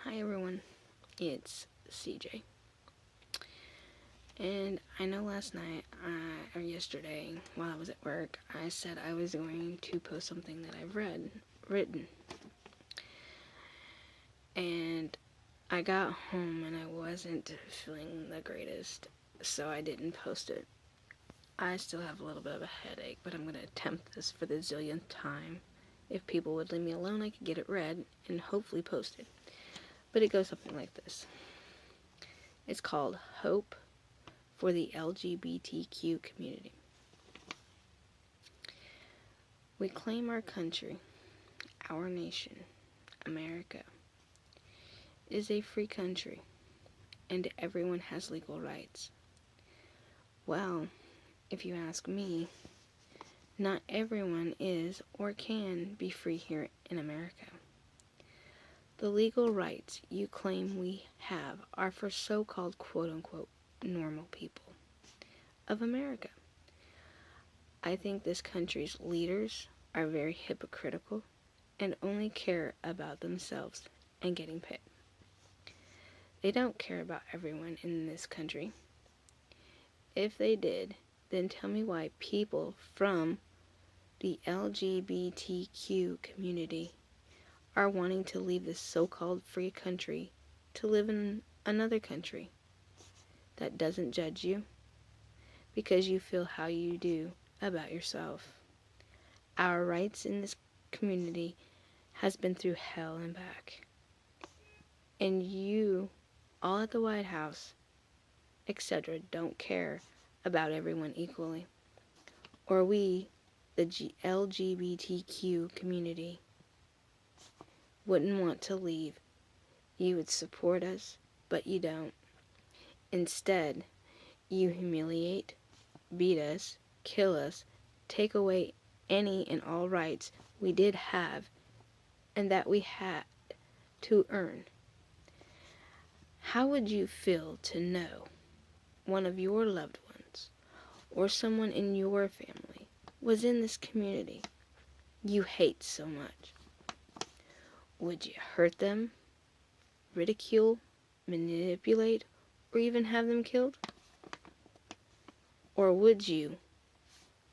Hi everyone, it's CJ. And I know last night, or yesterday, while I was at work, I said I was going to post something that I've written. And I got home and I wasn't feeling the greatest, so I didn't post it. I still have a little bit of a headache, but I'm going to attempt this for the zillionth time. If people would leave me alone, I could get it read and hopefully post it. But it goes something like this. It's called Hope for the LGBTQ community. We claim our country, our nation, America, is a free country, and everyone has legal rights. Well, if you ask me, not everyone is or can be free here in America. The legal rights you claim we have are for so-called quote-unquote normal people of America. I think this country's leaders are very hypocritical and only care about themselves and getting paid. They don't care about everyone in this country. If they did, then tell me why people from the LGBTQ community are wanting to leave this so-called free country to live in another country that doesn't judge you because you feel how you do about yourself. Our rights in this community has been through hell and back. And you, all at the White House, etc., don't care about everyone equally. Or we, the LGBTQ community, wouldn't want to leave. You would support us, but you don't. Instead, you humiliate, beat us, kill us, take away any and all rights we did have and that we had to earn. How would you feel to know one of your loved ones or someone in your family was in this community you hate so much? Would you hurt them, ridicule, manipulate, or even have them killed? Or would you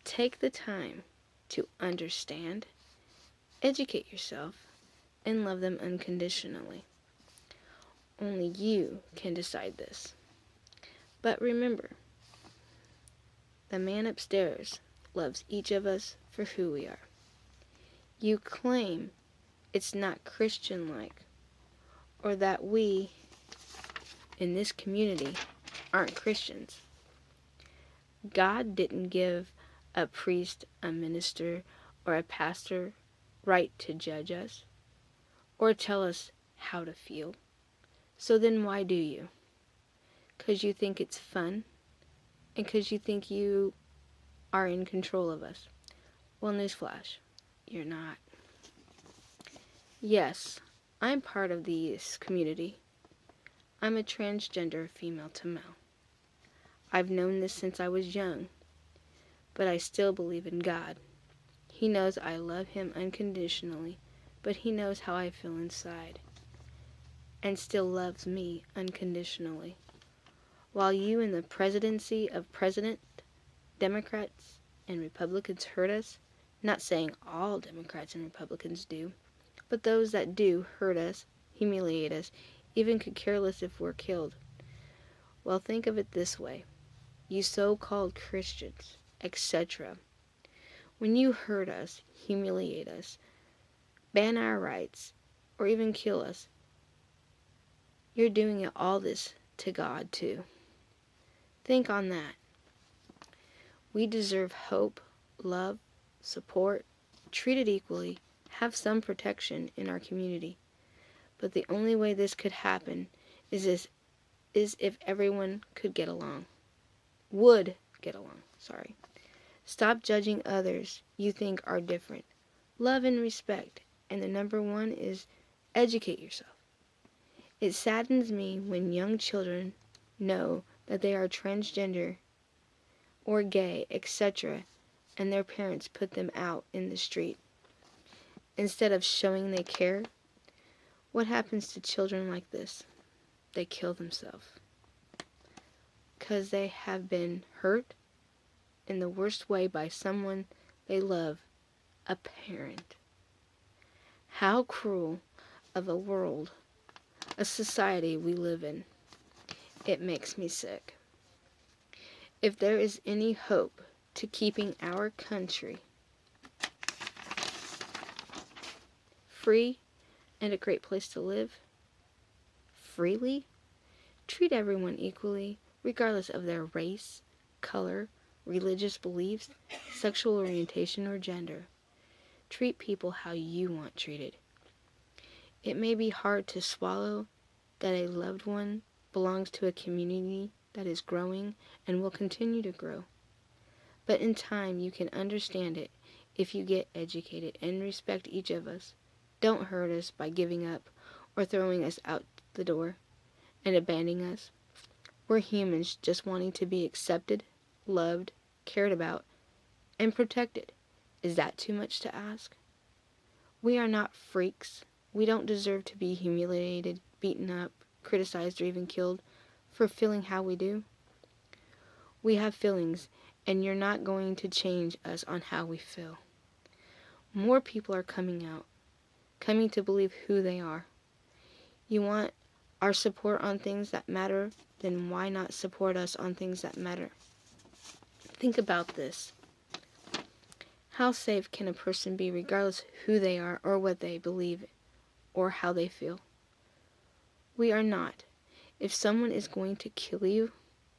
take the time to understand, educate yourself, and love them unconditionally? Only you can decide this. But remember, the man upstairs loves each of us for who we are. You claim it's not Christian-like, or that we in this community aren't Christians. God didn't give a priest, a minister, or a pastor right to judge us or tell us how to feel. So then why do you? 'Cause you think it's fun and 'cause you think you are in control of us. Well, newsflash, you're not. Yes, I'm part of this community. I'm a transgender female to male. I've known this since I was young, but I still believe in God. He knows I love him unconditionally, but he knows how I feel inside, and still loves me unconditionally. While you in the presidency of President, Democrats and Republicans hurt us, not saying all Democrats and Republicans do, but those that do hurt us, humiliate us, even could care less if we're killed. Well, think of it this way. You so-called Christians, etc., when you hurt us, humiliate us, ban our rights, or even kill us, you're doing all this to God too. Think on that. We deserve hope, love, support, treated equally, have some protection in our community. But the only way this could happen is if everyone could get along. Would get along, sorry. Stop judging others you think are different. Love and respect. And the number one is educate yourself. It saddens me when young children know that they are transgender or gay, etc., and their parents put them out in the street. Instead of showing they care, What happens to children like this? They kill themselves. Because they have been hurt in the worst way by someone they love, a parent. How cruel of a world, a society we live in. It makes me sick. If there is any hope to keeping our country free and a great place to live, freely, treat everyone equally, regardless of their race, color, religious beliefs, sexual orientation, or gender. Treat people how you want treated. It may be hard to swallow that a loved one belongs to a community that is growing and will continue to grow. But in time, you can understand it if you get educated and respect each of us. Don't hurt us by giving up or throwing us out the door and abandoning us. We're humans just wanting to be accepted, loved, cared about, and protected. Is that too much to ask? We are not freaks. We don't deserve to be humiliated, beaten up, criticized, or even killed for feeling how we do. We have feelings, and you're not going to change us on how we feel. More people are coming out, coming to believe who they are. You want our support on things that matter, then why not support us on things that matter? Think about this. How safe can a person be regardless who they are or what they believe or how they feel? We are not. If someone is going to kill you,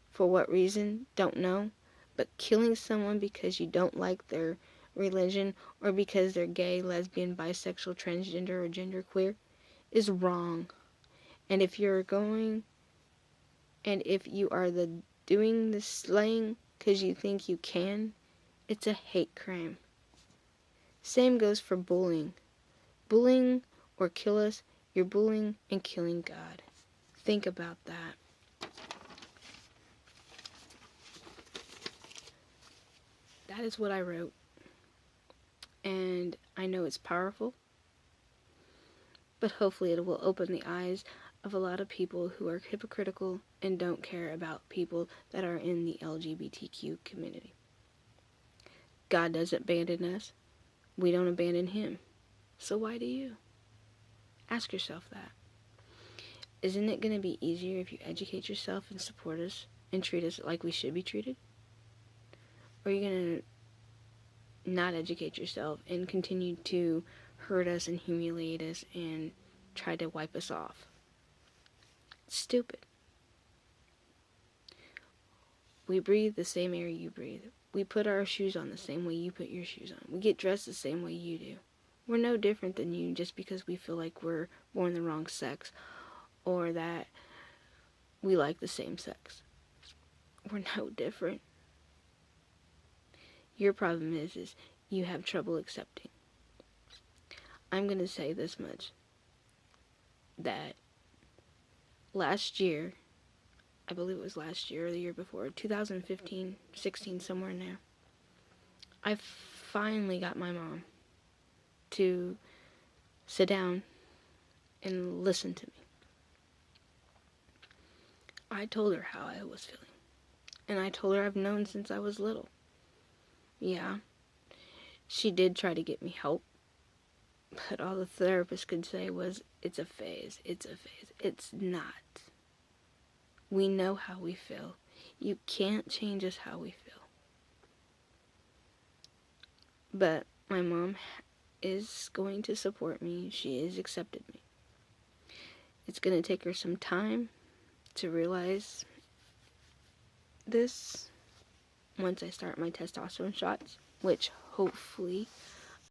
for what reason, don't know, but killing someone because you don't like their religion or because they're gay, lesbian, bisexual, transgender, or genderqueer is wrong. And if you are doing the slaying because you think you can, it's a hate crime. Same goes for bullying. Bullying or kill us, you're bullying and killing God. Think about that. That is what I wrote. And I know it's powerful, but hopefully it will open the eyes of a lot of people who are hypocritical and don't care about people that are in the LGBTQ community. God doesn't abandon us. We don't abandon him. So why do you? Ask yourself that. Isn't it going to be easier if you educate yourself and support us and treat us like we should be treated? Or are you going to not educate yourself and continue to hurt us and humiliate us and try to wipe us off? It's stupid. We breathe the same air you breathe. We put our shoes on the same way you put your shoes on. We get dressed the same way you do. We're no different than you just because we feel like we're born the wrong sex or that we like the same sex. We're no different. Your problem is you have trouble accepting. I'm going to say this much, that last year, I believe it was last year or the year before, 2015, 16, somewhere in there, I finally got my mom to sit down and listen to me. I told her how I was feeling, and I told her I've known since I was little. Yeah, she did try to get me help, but all the therapist could say was, it's a phase, it's a phase. It's not. We know how we feel. You can't change us how we feel. But my mom is going to support me. She has accepted me. It's going to take her some time to realize this once I start my testosterone shots, which hopefully